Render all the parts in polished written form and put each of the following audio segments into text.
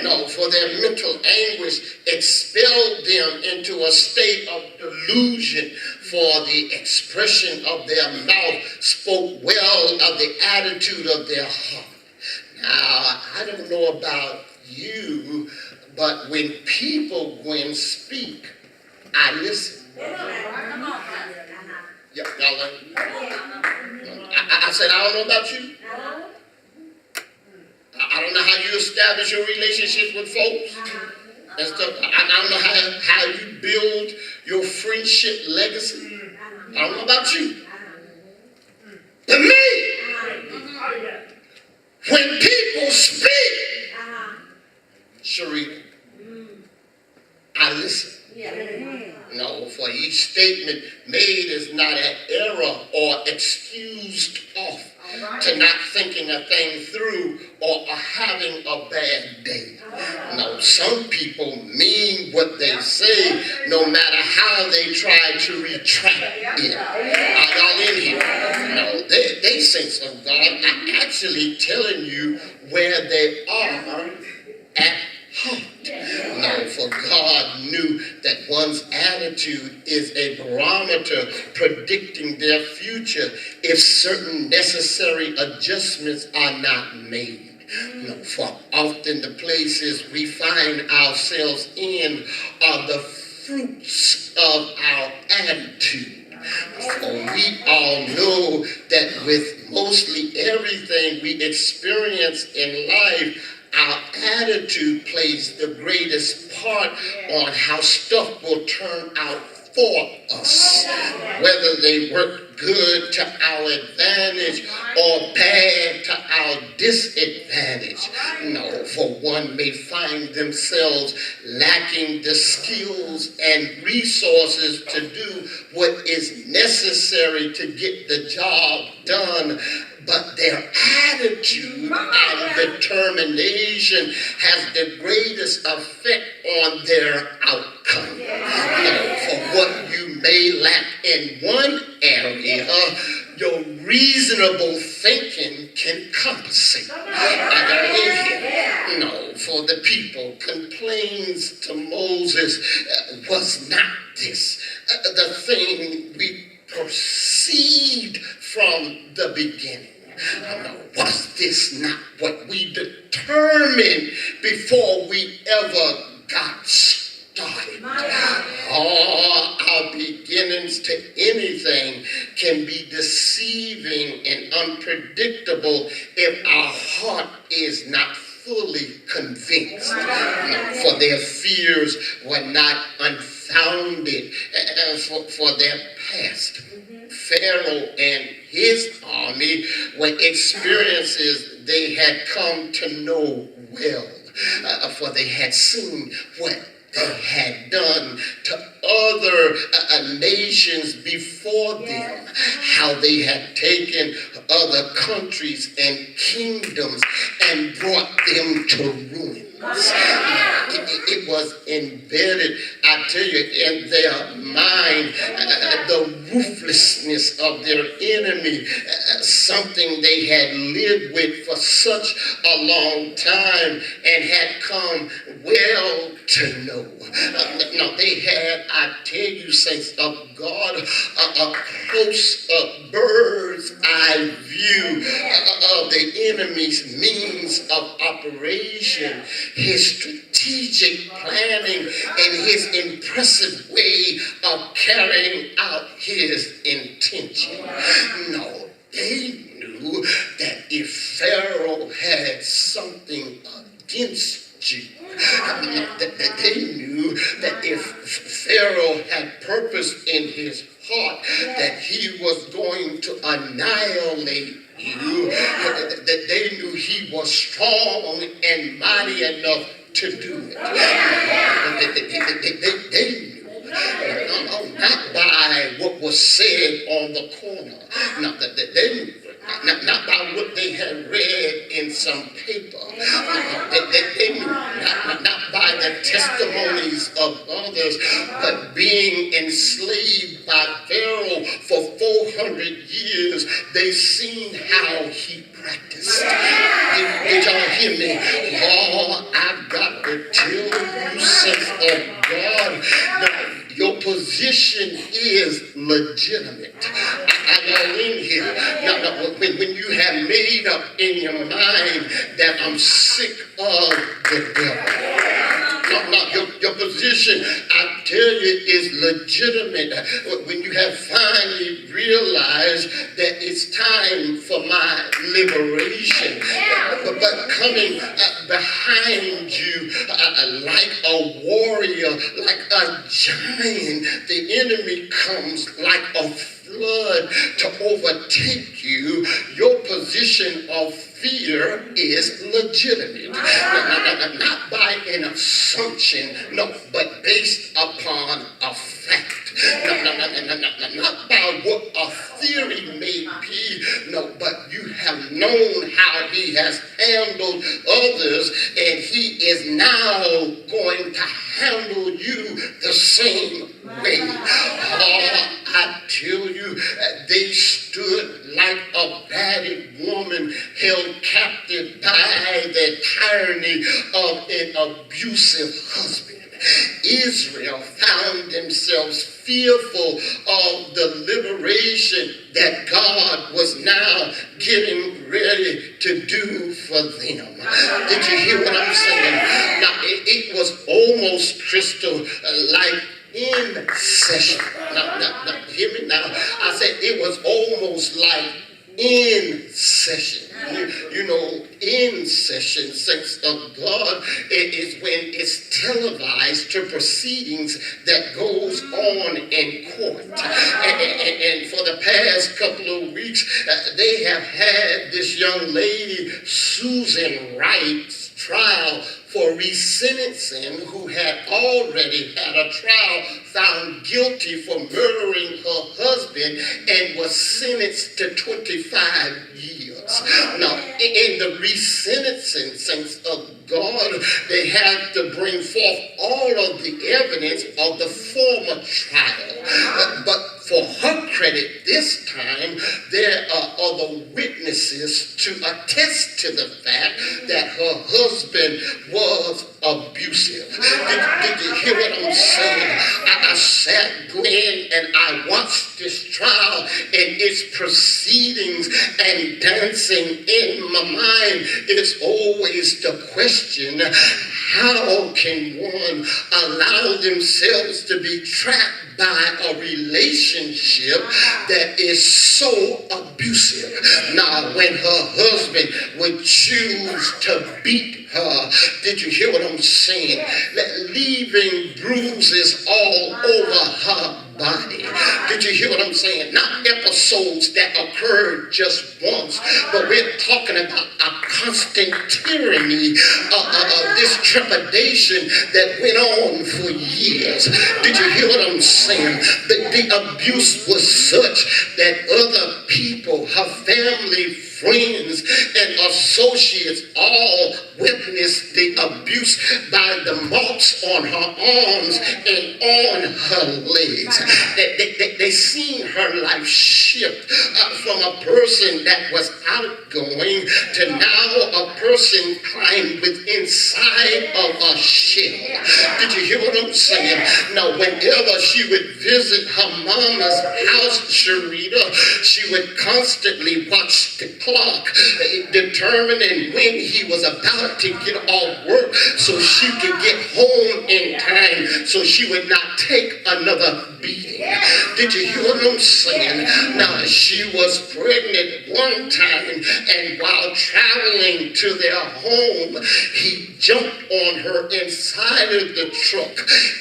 No, for their mental anguish expelled them into a state of delusion, for the expression of their mouth spoke well of the attitude of their heart. Now, I don't know about you, but when people go and speak, I listen. Yeah, I said, I don't know about you. I don't know how you establish your relationships with folks. And stuff. I don't know how you build your friendship legacy. I don't know about you. But me, when people speak, Sharita, I listen. No, for each statement made is not an error or excused off to not thinking a thing through or having a bad day. No, some people mean what they say no matter how they try to retract it. Are y'all in here? No, they saints of God are actually telling you where they are at heart. No, for God knew that one's attitude is a barometer predicting their future if certain necessary adjustments are not made. No, for often the places we find ourselves in are the fruits of our attitude. For we all know that with mostly everything we experience in life, our attitude plays the greatest part on how stuff will turn out for us, whether they work good to our advantage or bad to our disadvantage. No, for one may find themselves lacking the skills and resources to do what is necessary to get the job done, but their attitude and determination has the greatest effect on their outcome. No, for what you may lack in one area, your reasonable thinking can compensate. No, for the people complains to Moses, was not this the thing we perceived from the beginning? Was this not what we determined before we ever got started? All our beginnings to anything can be deceiving and unpredictable if our heart is not fully convinced. For their fears were not unfounded for their past. Pharaoh and his army were experiences they had come to know well, for they had seen what they had done to other nations before them, how they had taken other countries and kingdoms and brought them to ruin. It was embedded, I tell you, in their mind, the ruthlessness of their enemy, something they had lived with for such a long time and had come well to know. Now, they had, I tell you, saints of God, a close-up bird's eye view of the enemy's means of operation, his strategic planning, and his impressive way of carrying out his intention. No, they knew that if Pharaoh had something against you, they knew that if Pharaoh had purpose in his heart that he was going to annihilate you, that they knew he was strong and mighty enough to do it. They knew, not by what was said on the corner, not by what they had read in some paper. They knew, not by the testimonies of others, but being enslaved by Pharaoh for 400 years, they seen how he practiced. Did y'all hear me? Oh, I've got position is legitimate. I know in here. Now, when you have made up in your mind that I'm sick of the devil. Your position, I tell you, is legitimate when you have finally realized that it's time for my liberation. But coming behind you like a warrior, like a giant, the enemy comes like a flood to overtake you. Your position of fear is legitimate. Not by an assumption, no, but based upon a fact. Not by what a theory may be, no, but you have known how he has handled others, and he is now going to handle you the same way. Oh, I tell you, they stood like a battered woman held captive by the tyranny of an abusive husband. Israel found themselves fearful of the liberation that God was now getting ready to do for them. Did you hear what I'm saying? Now, it was almost crystal like in session. Now, hear me now. I said it was almost like in session. You know, in session, saints of God, it is when it's televised to proceedings that goes on in court. And for the past couple of weeks, they have had this young lady, Susan Wright's trial for resentencing, who had already had a trial, found guilty for murdering her husband, and was sentenced to 25 years. Now, in the resentencing, saints of God, they have to bring forth all of the evidence of the former trial. But for her credit, this time, there are other witnesses to attest to the fact that her husband was abusive. Did you hear what I'm saying? I sat, Glenn, and I watched this trial and its proceedings, and dancing in my mind is always the question, how can one allow themselves to be trapped by a relationship that is so abusive? Now, when her husband would choose to beat her, did you hear what I'm saying? Leaving bruises all over her body. Did you hear what I'm saying? Not episodes that occurred just once, but we're talking about a constant tyranny of this trepidation that went on for years. Did you hear what I'm saying? The abuse was such that other people, her family, friends, and associates all witnessed the abuse by the marks on her arms and on her legs. They seen her life shift from a person that was outgoing to now a person climbed with inside of a shell. Did you hear what I'm saying? Now, whenever she would visit her mama's house, Sharita, she would constantly watch the clock, determining when he was about to get off work so she could get home in time so she would not take another beating. Did you hear what I'm saying? Now, she was pregnant one time, and while traveling to their home, he jumped on her inside of the truck,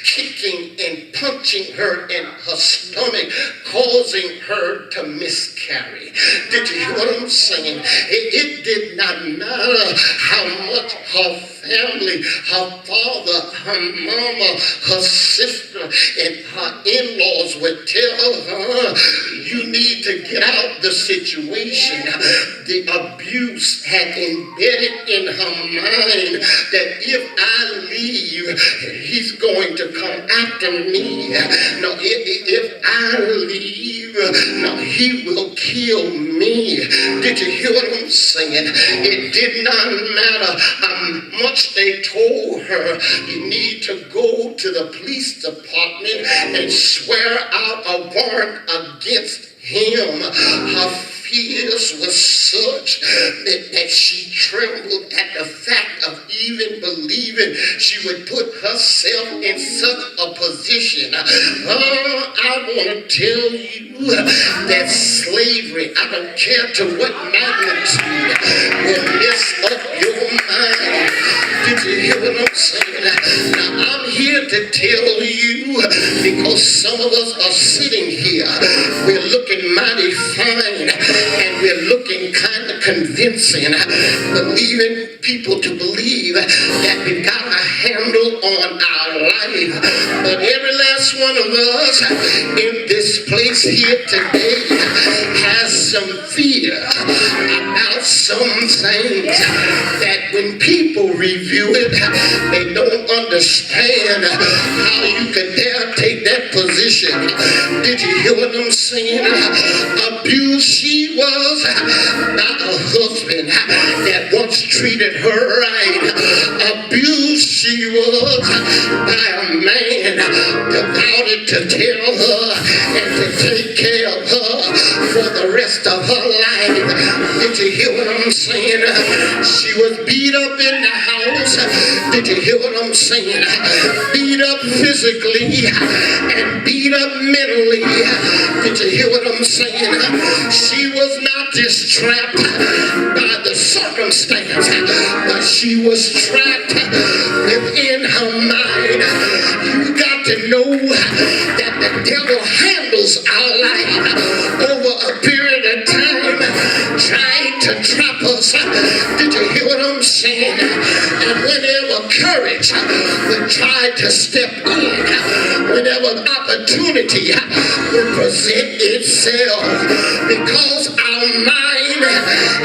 kicking and punching her in her stomach, causing her to miscarry. Did you hear what I'm saying? It did not matter how much her family, her father, her mama, her sister, and her in-laws would tell her, you need to get out the situation. The abuse had embedded in her mind that if I leave, he's going to come after me. No, if I leave, you. No, he will kill me. Did you hear what I'm saying? It did not matter how much they told her. You need to go to the police department and swear out a warrant against him. Her fears were such that she trembled at the fact of even believing she would put herself in such a position. I want to tell you that slavery, I don't care to what magnitude, will mess up your mind. Did you hear what I'm saying? Now I'm here to tell you, because some of us are sitting here, we're looking mighty fine, and we're looking kind of convincing, believing people to believe that we got a handle on our life. But every last one of us in this place here today has some fear about some things that when people review it, they don't understand how you can dare take that position. Did you hear what I'm saying? Abused she was by a husband that once treated her right. Abused she was by a man devoted to tell her and to take care of her for the rest of her life. Did you hear what I'm saying? She was beat up in the house. Did you hear what I'm saying? Beat up physically and beat up mentally. Did you hear what I'm saying? She was not just trapped by the circumstance, but she was trapped within her mind. You got to know that the devil handles our life over a period of time, trying to trap us. Did you hear what I'm saying? And whenever courage would try to step in, whenever opportunity would present itself, because our mind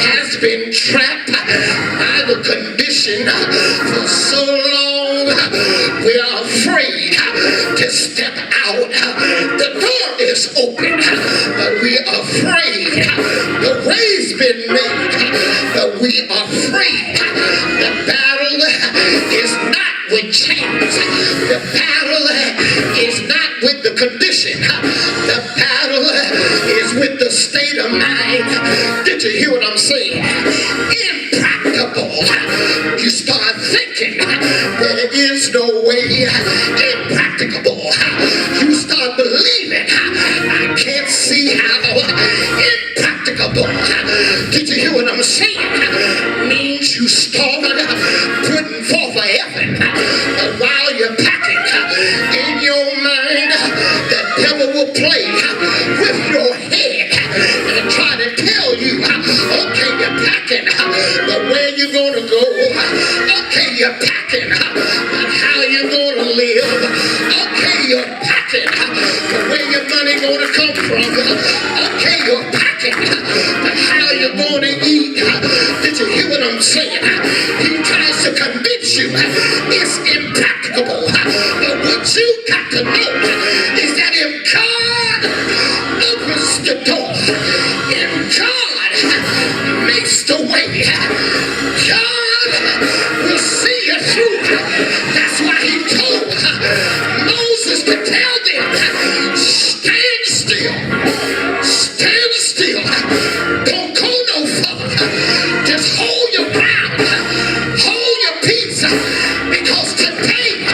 has been trapped by the condition for so long, we are afraid to step out. The door is open, but we are afraid. The way's been made, but we are afraid. The battle is not with chains. The battle is not with the condition. The battle is with the state of mind. Did you hear what I'm saying? Impracticable. You start thinking there is no way. Impracticable. You start believing I can't see how. Impracticable. Did you hear what I'm saying? Means you start putting forth an effort while you're packing. In your mind, the devil will play with your head and try to tell you, okay, you're packing, but where you gonna go? Okay, you're packing, but how you gonna live? Okay, you're packing, but where your money gonna come from? Okay, you're packing, but how you gonna eat? Did you hear what I'm saying? He tries to convince you it's impracticable, but what you got to know is that if God opens the door, if God makes the way, God will see you through. That's why he told Moses to tell them, stand still, stand still, don't go no further, just hold your ground, hold your peace, because today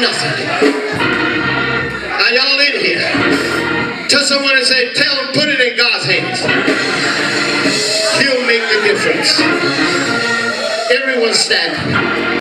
nothing. Are y'all in here? Tell someone and say, tell them, put it in God's hands. He'll make the difference. Everyone stand.